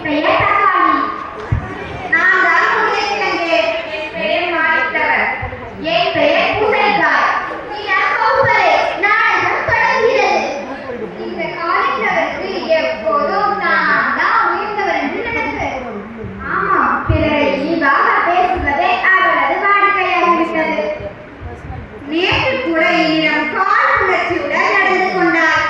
பெயர் தக்காளி. நான் தான் உருளைக்கிழங்கு. என் பெயர் மாணித்தவர். என் பெயர் பூசணிக்காய். நாடகம் தொடங்குகிறது. இந்த காலித்தவருக்கு எப்போதும் நான் தான் உயர்ந்தவர் என்று நினைப்பு. ஆமாம், பிறரை இழிவாக பேசுவதே அவளது வாடிக்கையாகிவிட்டது. நேற்று கூட என்னிடம் கால் புணர்ச்சியுடன் நடந்து கொண்டார்.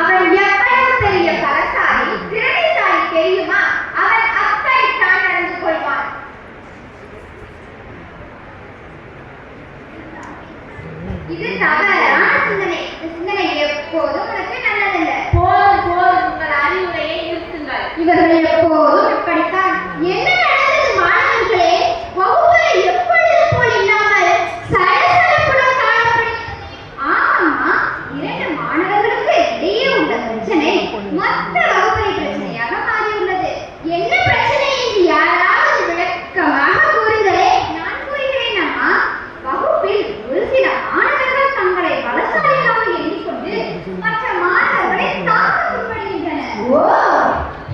அவன் எவ்வளவு பெரிய பலசாலி, திறமைசாலி தெரியுமா? அவன் அப்படித்தான் நடந்து கொள்வான். இது தவறான சிந்தனை. இந்த சிந்தனை எப்போதும் உனக்கு நல்லதில்லை. போதும் போதும், உங்கள் அறிவுரையை நிறுத்துங்கள். இவர்கள் எப்போதும் இப்படித்தான். என்ன நடந்தது மாணவர்களே? வகுப்பறை எப்பொழுது போல் இல்லாமல் சலசலப்புடன் காணப்படுகிறது. ஆமா, இரண்டு மாணவர்களுக்கு இடையே உள்ள பிரச்சனை மொத்த வகுப்பறை பிரச்சனையாக மாறியுள்ளது. என்ன பிரச்சனை என்று யாராவது விளக்கமாக கூறுங்களே. நான் கூறுகிறேன் அம்மா. வகுப்பில் ஒரு சில மாணவர்கள் தங்களை பலசாலிகளாக எண்ணிக்கொண்டு மற்ற மாணவர்களை தாக்க முற்படுகின்றனர். ஓ,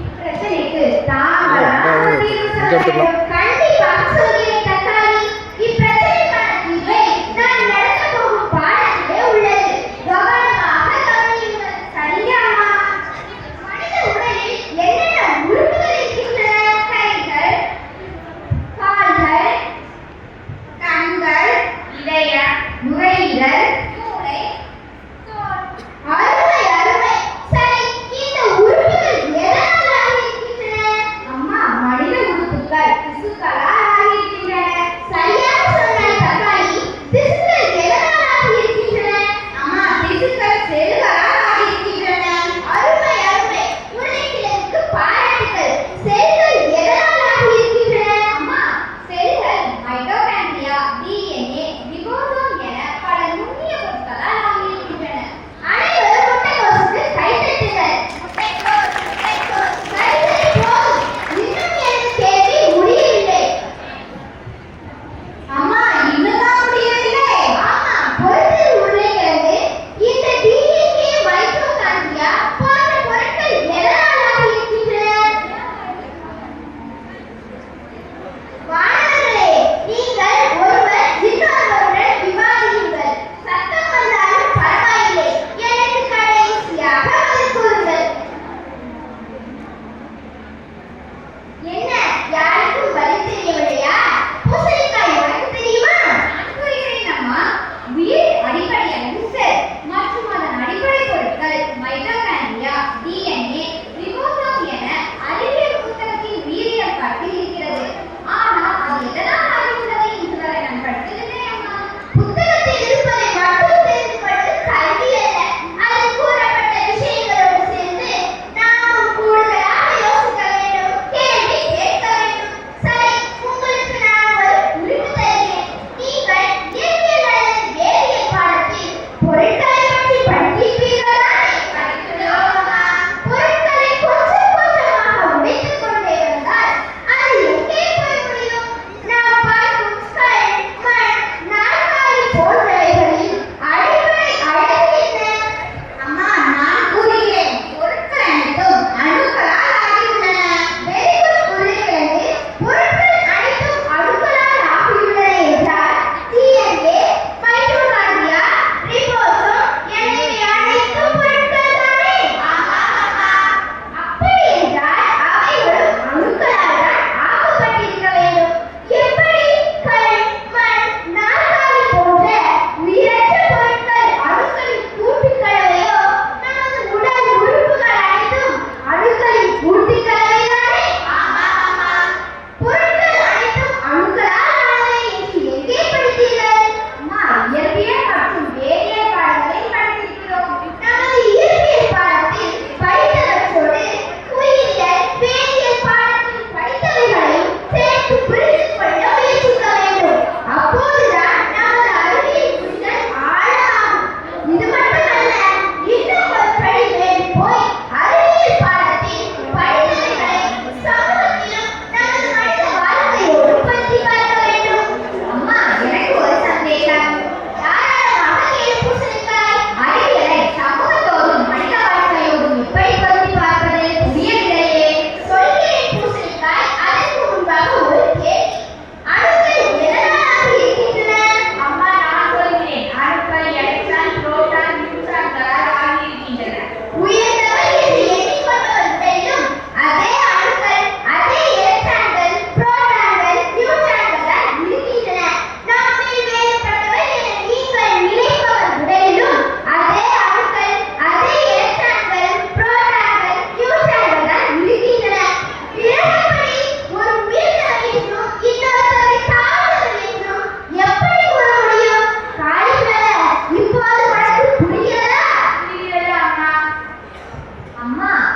இப்பிரச்சனைக்கு தாங்களாக தீர்வு சொல்ல வேண்டும். கண்டிப்பாக சொல்கிறேன் தக்காளி. இப்பிரச்சனைக்கான தீர்வை நான் நடத்த போகும் பாடத்திலே உள்ளது. கவனமாக கவனியுங்கள். சரிங்க அம்மா. மனித உடலில் என்னென்ன உறுப்புகள் இருக்கின்றன? கைகள், கால்கள், கண்கள், இதயம், நுரையீரல், மூளை, தோல். அருமை அருமை. சரி, இந்த உறுப்புகள் எதனால் இருக்கின்றன? அம்மா, மனித உறுப்புகள் திசு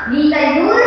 நீங்கள் 100